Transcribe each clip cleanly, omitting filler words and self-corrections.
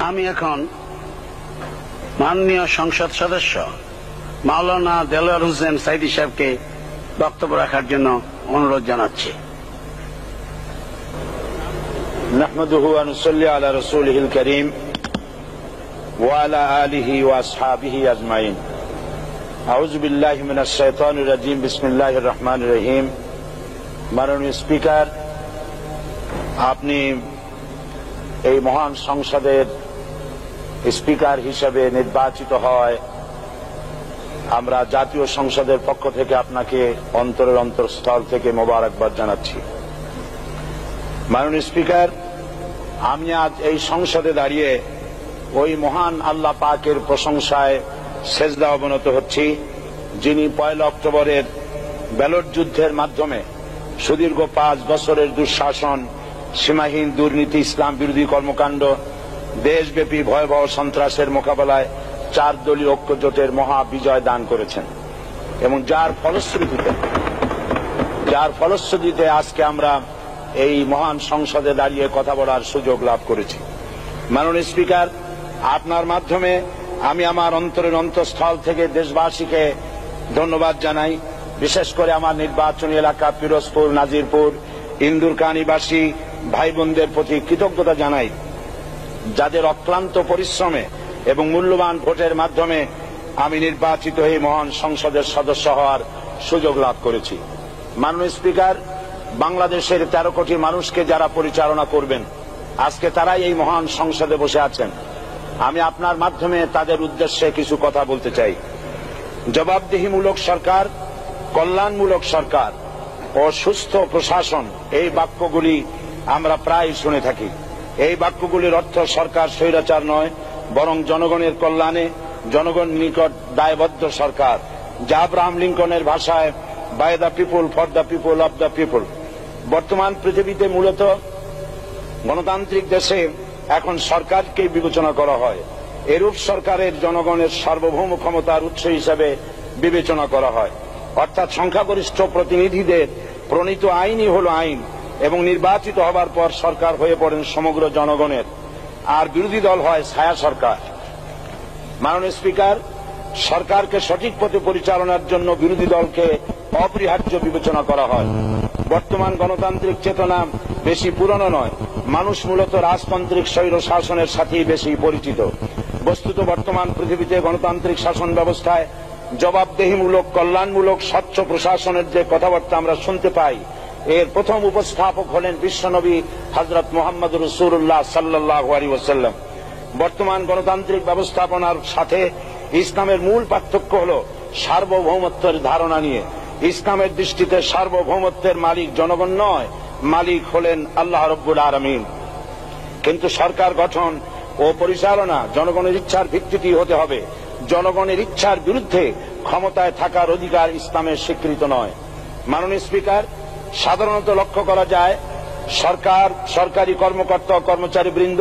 আমি এখন মাননীয় সংসদ সদস্য মাওলানা দেলোয়ার হোসেন সাইদি সাহেবকে বক্তব্য রাখার জন্য অনুরোধ জানাচ্ছি। নাহমাদুহু ওয়া নুসাল্লি আলা রাসূলিহিল কারীম ওয়া আলা আলিহি ওয়া আসহাবিহি আজমাইন। আউযু বিল্লাহি মিনাশ শাইতানির রাজীম। বিসমিল্লাহির রহমানির রহিম। মাননীয় স্পিকার, আপনি এই মহান সংসদের স্পিকার হিসেবে নির্বাচিত হয় আমরা জাতীয় সংসদের পক্ষ থেকে আপনাকে অন্তরের অন্তঃস্থল থেকে মোবারকবাদ জানাচ্ছি। মাননীয় স্পিকার, আমি আজ এই সংসদে দাঁড়িয়ে ওই মহান আল্লাহ পাকের প্রশংসায় সেজদা অবনত হচ্ছি, যিনি 1 অক্টোবরের ব্যালট যুদ্ধের মাধ্যমে সুদীর্ঘ 5 বছরের দুঃশাসন, সীমাহীন দুর্নীতি, ইসলাম বিরোধী কর্মকাণ্ড, দেশব্যাপী ভয়াবহ সন্ত্রাসের মোকাবেলায় 4 দলীয় ঐক্যজোটের মহা বিজয় দান করেছেন এবং যার ফলশ্রুতিতে আজকে আমরা এই মহান সংসদে দাঁড়িয়ে কথা বলার সুযোগ লাভ করেছি। মাননীয় স্পিকার, আপনার মাধ্যমে আমি আমার অন্তরের অন্তঃস্থল থেকে দেশবাসীকে ধন্যবাদ জানাই। বিশেষ করে আমার নির্বাচনী এলাকা পিরোজপুর, নাজিরপুর, ইন্দুরকানীবাসী ভাই বোনদের প্রতি কৃতজ্ঞতা জানাই, যাদের অক্লান্ত পরিশ্রমে এবং মূল্যবান ভোটের মাধ্যমে আমি নির্বাচিত হয়ে মহান সংসদের সদস্য হওয়ার সুযোগ লাভ করেছি। মাননীয় স্পিকার, বাংলাদেশের 13 কোটি মানুষকে যারা পরিচালনা করবেন আজকে তারাই এই মহান সংসদে বসে আছেন। আমি আপনার মাধ্যমে তাদের উদ্দেশ্যে কিছু কথা বলতে চাই। জবাবদিহিমূলক সরকার, কল্যাণমূলক সরকার ও সুস্থ প্রশাসন, এই বাক্যগুলি আমরা প্রায় শুনে থাকি। এই বাক্যগুলির অর্থ সরকার স্বৈরাচার নয়, বরং জনগণের কল্যাণে জনগণ নিকট দায়বদ্ধ সরকার, যা আব্রাহাম লিঙ্কনের ভাষায় by the people, for the people, of the people. বর্তমান পৃথিবীতে মূলত গণতান্ত্রিক দেশে এখন সরকারকে বিবেচনা করা হয়। এরূপ সরকারের জনগণের সার্বভৌম ক্ষমতার উৎস হিসেবে বিবেচনা করা হয়, অর্থাৎ সংখ্যাগরিষ্ঠ প্রতিনিধিদের প্রণীত আইনই হল আইন এবং নির্বাচিত হবার পর সরকার হয়ে পড়েন সমগ্র জনগণের, আর বিরোধী দল হয় ছায়া সরকার। মাননীয় স্পিকার, সরকারকে সঠিক পথে পরিচালনার জন্য বিরোধী দলকে অপরিহার্য বিবেচনা করা হয়। বর্তমান গণতান্ত্রিক চেতনা বেশি পুরনো নয়, মানুষ মূলত রাজতান্ত্রিক স্বৈর শাসনের সাথেই বেশি পরিচিত। বস্তুত বর্তমান পৃথিবীতে গণতান্ত্রিক শাসন ব্যবস্থায় জবাবদিহিমূলক, কল্যাণমূলক, স্বচ্ছ প্রশাসনের যে কথাবার্তা আমরা শুনতে পাই, এর প্রথম উপস্থাপক হলেন বিশ্বনবী হযরত মুহাম্মদ রাসূলুল্লাহ সাল্লাল্লাহু আলাইহি ওয়াসাল্লাম। বর্তমান গণতান্ত্রিক ব্যবস্থাপনার সাথে ইসলামের মূল পার্থক্য হল সার্বভৌমত্বের ধারণা নিয়ে। ইসলামের দৃষ্টিতে সার্বভৌমত্বের মালিক জনগণ নয়, মালিক হলেন আল্লাহ রাব্বুল আলামিন। কিন্তু সরকার গঠন ও পরিচালনা জনগণের ইচ্ছার ভিত্তিতে হতে হবে। জনগণের ইচ্ছার বিরুদ্ধে ক্ষমতায় থাকার অধিকার ইসলামের স্বীকৃত নয়। মাননীয় স্পিকার, সাধারণত লক্ষ্য করা যায় সরকার, সরকারি কর্মকর্তা ও কর্মচারীবৃন্দ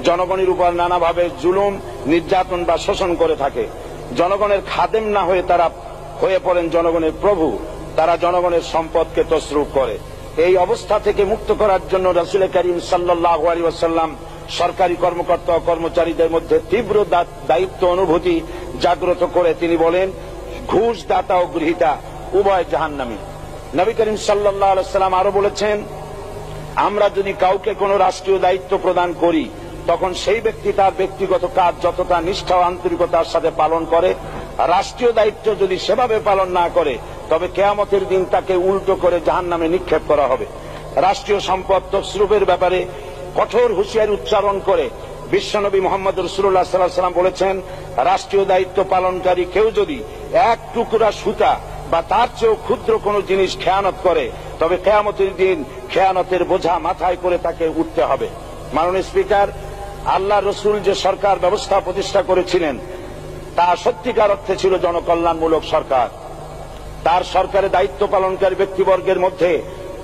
জনগণের উপর নানাভাবে জুলুম, নির্যাতন বা শোষণ করে থাকে। জনগণের খাদেম না হয়ে তারা হয়ে পড়েন জনগণের প্রভু। তারা জনগণের সম্পদকে তসরুপ করে। এই অবস্থা থেকে মুক্ত করার জন্য রাসূল করিম সাল্লাল্লাহু আলাইহি ওয়াসাল্লাম সরকারি কর্মকর্তা ও কর্মচারীদের মধ্যে তীব্র দায়িত্ব অনুভূতি জাগ্রত করে তিনি বলেন, ঘুষ দাতা ও গৃহীতা উভয় জাহান্নামী। নবী করিম সাল্লাল্লাহু আলাইহি ওয়াসাল্লাম আরো বলেছেন, আমরা যদি কাউকে কোনো রাষ্ট্রীয় দায়িত্ব প্রদান করি তখন সেই ব্যক্তি তার ব্যক্তিগত কাজ যতটা নিষ্ঠা ও আন্তরিকতার সাথে পালন করে, রাষ্ট্রীয় দায়িত্ব যদি সেভাবে পালন না করে তবে কিয়ামতের দিন তাকে উল্টো করে জাহান্নামে নিক্ষেপ করা হবে। রাষ্ট্রীয় সম্পদ তসরুফের ব্যাপারে কঠোর হুঁশিয়ারি উচ্চারণ করে বিশ্বনবী মুহাম্মদ রাসূলুল্লাহ সাল্লাল্লাহু আলাইহি ওয়াসাল্লাম বলেছেন, রাষ্ট্রীয় দায়িত্ব পালনকারী কেউ যদি 1 টুকরা সুতা বা তার চেয়েও ক্ষুদ্র কোনো জিনিস খেয়ানত করে তবে কিয়ামতের দিন খেয়ানতের বোঝা মাথায় করে তাকে উঠতে হবে। মাননীয় স্পিকার, আল্লাহ রসুল যে সরকার ব্যবস্থা প্রতিষ্ঠা করেছিলেন তা সত্যিকার অর্থে ছিল জনকল্যাণমূলক সরকার। তার সরকারে দায়িত্ব পালনকারী ব্যক্তিবর্গের মধ্যে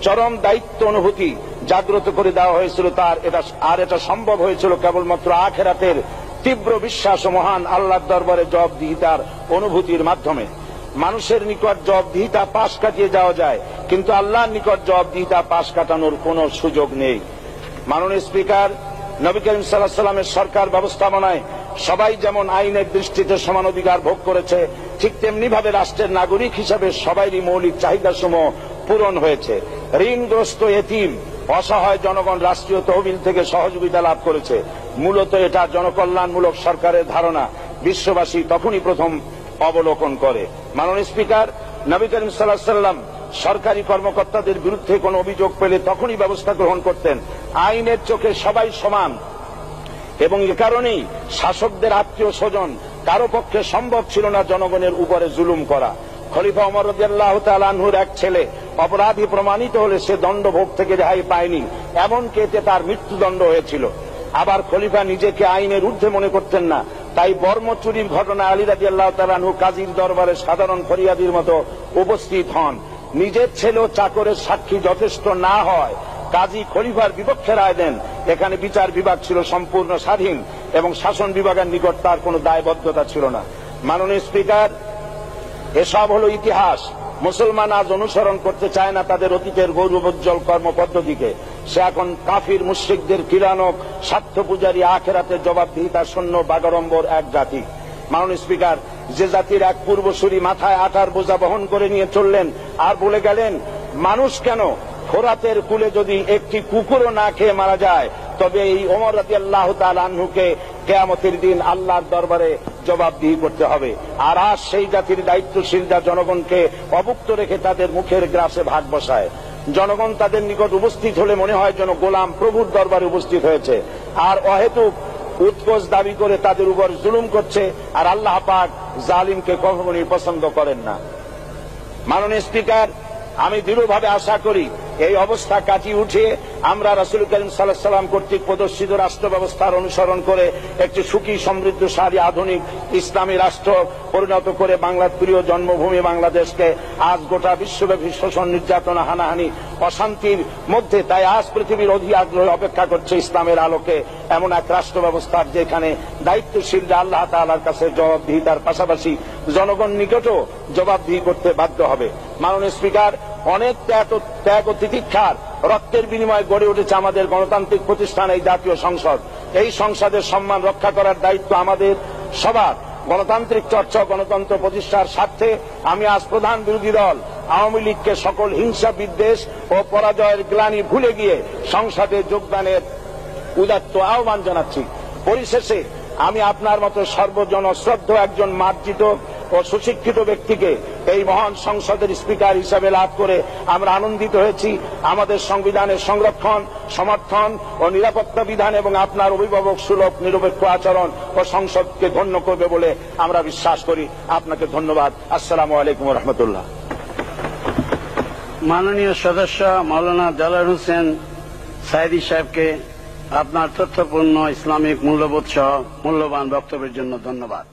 চরম দায়িত্ব অনুভূতি জাগ্রত করে দেওয়া হয়েছিল। এটা সম্ভব হয়েছিল কেবলমাত্র আখিরাতের তীব্র বিশ্বাস ও মহান আল্লাহর দরবারে জবাবদিহিতার অনুভূতির মাধ্যমে। মানুষের নিকট জবাবদিহিতা পাশ কাটিয়ে যাওয়া যায়, কিন্তু আল্লাহর নিকট জবাবদিহিতা পাশ কাটানোর কোনো সুযোগ নেই। মাননীয় স্পিকার, নবী করিম সাল্লাল্লাহু আলাইহি ওয়াসাল্লামের সরকার ব্যবস্থাপনায় সবাই যেমন আইনের দৃষ্টিতে সমান অধিকার ভোগ করেছে, ঠিক তেমনি ভাবে রাষ্ট্রের নাগরিক হিসাবে সবারই মৌলিক চাহিদাসমূহ পূরণ হয়েছে। ঋণগ্রস্ত এতিম অসহায় জনগণ রাষ্ট্রীয় তহবিল থেকে সহযোগিতা লাভ করেছে। মূলত এটা জনকল্যাণমূলক সরকারের ধারণা বিশ্ববাসী তখনই প্রথম অবলোকন করে। মাননীয় স্পিকার, নবী করিম সাল্লাল্লাহু আলাইহি ওয়াসাল্লাম সরকারি কর্মকর্তাদের বিরুদ্ধে কোনো অভিযোগ পেলে তখনই ব্যবস্থা গ্রহণ করতেন। আইনের চোখে সবাই সমান এবং এ কারণেই শাসকদের আত্মীয় স্বজন কারো পক্ষে সম্ভব ছিল না জনগণের উপরে জুলুম করা। খলিফা ওমর রাদিয়াল্লাহু তাআলা আনহুর এক ছেলে অপরাধী প্রমাণিত হলে সে দণ্ডভোগ থেকে রেহাই পায়নি, এমনকি এতে তার মৃত্যুদণ্ড হয়েছিল। আবার খলিফা নিজেকে আইনের ঊর্ধ্বে মনে করতেন না, তাই বর্ম চুরির ঘটনায় আলী রাদিয়াল্লাহু তাআলা আনহু কাজীর দরবারে সাধারণ ফরিয়াদির মতো উপস্থিত হন। নিজের ছেলে ও চাকরের সাক্ষী যথেষ্ট না হয় কাজী খলিফার বিপক্ষে রায় দেন। এখানে বিচার বিভাগ ছিল সম্পূর্ণ স্বাধীন এবং শাসন বিভাগের নিকট তার কোনো দায়বদ্ধতা ছিল না। মাননীয় স্পিকার, এসব হলো ইতিহাস। মুসলমান আজ অনুসরণ করতে চায় না তাদের অতীতের গৌরবোজ্জ্বল কর্মপদ্ধতিকে। সে এখন কাফির মুশরিকদের কিরানক স্বার্থ পূজারী আখেরাতের জবাবদিহিতা শূন্য বাগাড়ম্বর এক জাতি। মাননীয় স্পিকার, যে জাতির এক পূর্বসূরি মাথায় আটার বোঝা বহন করে নিয়ে চললেন আর বলে গেলেন মানুষ কেন ফোরাতের কূলে যদি একটি কুকুরও না খেয়ে মারা যায়, তবে এই ওমর রাদিয়াল্লাহু তাআলা আনহুকে কিয়ামতের দিন আল্লাহর দরবারে জবাবদিহি করতে হবে। আর আজ সেই জাতির দায়িত্বশীলরা জনগণকে অভুক্ত রেখে তাদের মুখের গ্রাসে ভাগ বসায়। জনগণ তাদের নিকট উপস্থিত হলে মনে হয় যেন গোলাম প্রভুর দরবারে উপস্থিত হয়েছে, আর অহেতুক উৎকোচ দাবি করে তাদের উপর জুলুম করছে। আর আল্লাহ পাক জালিমকে কখনোই পছন্দ করেন না। মাননীয় স্পিকার, আমি দৃঢ়ভাবে আশা করি এই অবস্থা কাটিয়ে উঠে আমরা রাসূল করিম সাল্লাল্লাহু আলাইহি ওয়াসাল্লাম কর্তৃক প্রদর্শিত রাষ্ট্র ব্যবস্থার অনুসরণ করে একটি সুখী সমৃদ্ধশালী আধুনিক ইসলামী রাষ্ট্র পরিণত করে বাংলার প্রিয় জন্মভূমি বাংলাদেশকে আজ গোটা বিশ্বব্যাপী শোষণ, নির্যাতনা, হানাহানি, অশান্তির মধ্যে, তাই আজ পৃথিবীর অধীর আগ্রহে অপেক্ষা করছে ইসলামের আলোকে এমন এক রাষ্ট্র ব্যবস্থার যেখানে দায়িত্বশীলরা আল্লাহ তাআলার কাছে জবাবদিহিতার পাশাপাশি জনগণ নিকটও জবাবদিহি করতে বাধ্য হবে। মাননীয় স্পিকার, অনেক ত্যাগ ও তিতিক্ষার রক্তের বিনিময়ে গড়ে উঠেছে আমাদের গণতান্ত্রিক প্রতিষ্ঠান এই জাতীয় সংসদ। এই সংসদের সম্মান রক্ষা করার দায়িত্ব আমাদের সবার। গণতান্ত্রিক চর্চা, গণতন্ত্র প্রতিষ্ঠার স্বার্থে আমি আজ প্রধান বিরোধী দল আওয়ামী লীগকে সকল হিংসা, বিদ্বেষ ও পরাজয়ের গ্লানি ভুলে গিয়ে সংসদে যোগদানের উদাত্ত আহ্বান জানাচ্ছি। পরিশেষে আমি আপনার মতো সর্বজন শ্রদ্ধ একজন মার্জিত ও সুশিক্ষিত ব্যক্তিকে এই মহান সংসদের স্পিকার হিসাবে লাভ করে আমরা আনন্দিত হয়েছি। আমাদের সংবিধানের সংরক্ষণ, সমর্থন ও নিরাপত্তা বিধান এবং আপনার অভিভাবক সুলভ নিরপেক্ষ আচরণ ও সংসদকে ধন্য করবে বলে আমরা বিশ্বাস করি। আপনাকে ধন্যবাদ। আসসালামু আলাইকুম ওয়া রাহমাতুল্লাহ। মাননীয় সদস্য মাওলানা দেলোয়ার হোসেন সাঈদী সাহেবকে আপনার তথ্যপূর্ণ ইসলামিক মূল্যবোধ সহ মূল্যবান বক্তব্যের জন্য ধন্যবাদ।